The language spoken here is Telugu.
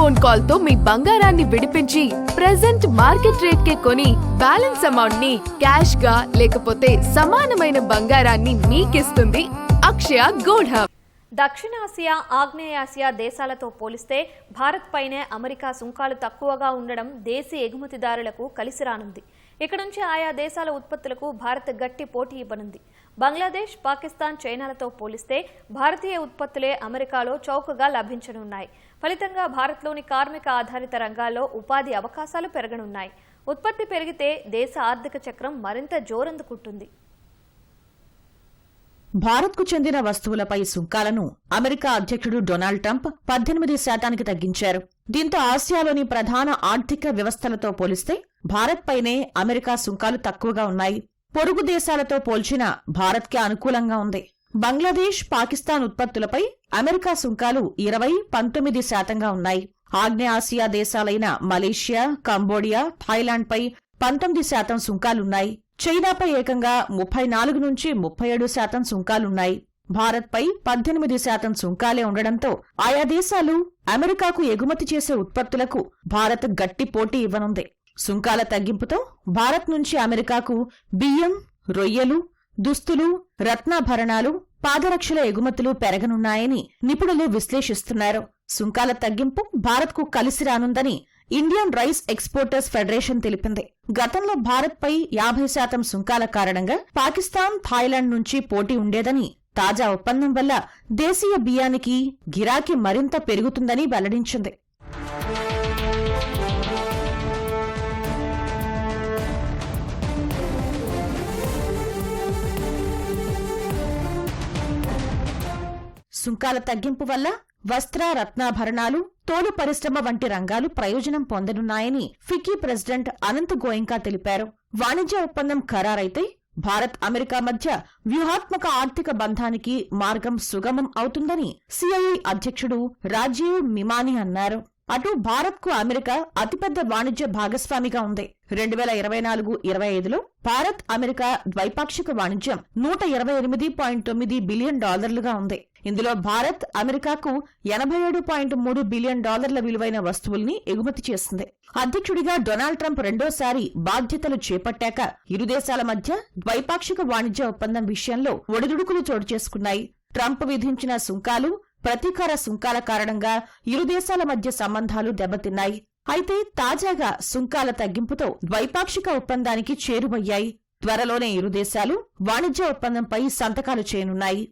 ఫోన్ కాల్ తో మీ బంగారాన్ని విడిపించి ప్రెజెంట్ మార్కెట్ రేట్ కే కొని బ్యాలెన్స్ అమౌంట్ ని క్యాష్ గా లేకపోతే సమానమైన బంగారాన్ని మీకిస్తుంది అక్షయ గోల్డ్ హబ్. దక్షిణాసియా, ఆగ్నేయాసియా దేశాలతో పోలిస్తే భారత్ పైనే అమెరికా సుంకాలు తక్కువగా ఉండడం దేశీ ఎగుమతిదారులకు కలిసి రానుంది. ఇక నుంచి ఆయా దేశాల ఉత్పత్తులకు భారత్ గట్టి పోటీ ఇవ్వనుంది. బంగ్లాదేశ్, పాకిస్తాన్, చైనాలతో పోలిస్తే భారతీయ ఉత్పత్తులే అమెరికాలో చౌకగా లభించనున్నాయి. ఫలితంగా భారత్లోని కార్మిక ఆధారిత రంగాల్లో ఉపాధి అవకాశాలు పెరగనున్నాయి. ఉత్పత్తి పెరిగితే దేశ ఆర్థిక చక్రం మరింత జోరందుకుంటుంది. భారత్కు చెందిన వస్తువులపై సుంకాలను అమెరికా అధ్యక్షుడు డొనాల్డ్ ట్రంప్ 18% తగ్గించారు. దీంతో ఆసియాలోని ప్రధాన ఆర్థిక వ్యవస్థలతో పోలిస్తే భారత్పైనే అమెరికా సుంకాలు తక్కువగా ఉన్నాయి. పొరుగు దేశాలతో పోల్చినా భారత్కే అనుకూలంగా ఉంది. బంగ్లాదేశ్, పాకిస్తాన్ ఉత్పత్తులపై అమెరికా సుంకాలు 19% ఉన్నాయి. ఆగ్నేయాసియా దేశాలైన మలేషియా, కంబోడియా, థాయిలాండ్పై 19% సుంకాలున్నాయి. చైనాపై ఏకంగా 34 నుంచి 37% సుంకాలున్నాయి. భారత్పై 18% సుంకాలే ఉండడంతో ఆయా దేశాలు అమెరికాకు ఎగుమతి చేసే ఉత్పత్తులకు భారత్ గట్టి పోటీ ఇవ్వనుంది. సుంకాల తగ్గింపుతో భారత్ నుంచి అమెరికాకు బియ్యం, రొయ్యలు, దుస్తులు, రత్నాభరణాలు, పాదరక్షల ఎగుమతులు పెరగనున్నాయని నిపుణులు విశ్లేషిస్తున్నారు. సుంకాల తగ్గింపు భారత్కు కలిసి రానుందని ఇండియన్ రైస్ ఎక్స్పోర్టర్స్ ఫెడరేషన్ తెలిపింది. గతంలో భారత్పై 50% సుంకాల కారణంగా పాకిస్తాన్, థాయిలాండ్ నుంచి పోటీ ఉండేదని, తాజా ఒప్పందం వల్ల దేశీయ బియ్యానికి గిరాకీ మరింత పెరుగుతుందని వెల్లడించింది. సుంకాల తగ్గింపు వల్ల వస్త్ర, రత్నాభరణాలు, తోలు పరిశ్రమ వంటి రంగాలు ప్రయోజనం పొందనున్నాయని ఫిక్కీ ప్రెసిడెంట్ అనంత్ గోయంకా తెలిపారు. వాణిజ్య ఒప్పందం ఖరారైతే భారత్, అమెరికా మధ్య వ్యూహాత్మక ఆర్థిక బంధానికి మార్గం సుగమం అవుతుందని సిఐఐ అధ్యక్షుడు రాజీవ్ మిమాని అన్నారు. అటు భారత్కు అమెరికా అతిపెద్ద వాణిజ్య భాగస్వామిగా ఉంది. 2024-25లో భారత్, అమెరికా ద్వైపాక్షిక వాణిజ్యం $128.9 బిలియన్ ఉంది. ఇందులో భారత్ అమెరికాకు $87.3 బిలియన్ విలువైన వస్తువుల్ని ఎగుమతి చేసింది. అధ్యక్షుడిగా డొనాల్డ్ ట్రంప్ రెండోసారి బాధ్యతలు చేపట్టాక ఇరు దేశాల మధ్య ద్వైపాక్షిక వాణిజ్య ఒప్పందం విషయంలో ఒడిదుడుకులు చోటు చేసుకున్నాయి. ట్రంప్ విధించిన సుంకాలు, ప్రతీకార సుంకాల కారణంగా ఇరు దేశాల మధ్య సంబంధాలు దెబ్బతిన్నాయి. అయితే తాజాగా సుంకాల తగ్గింపుతో ద్వైపాక్షిక ఒప్పందానికి చేరువయ్యాయి. త్వరలోనే ఇరు దేశాలు వాణిజ్య ఒప్పందంపై సంతకాలు చేయనున్నాయి.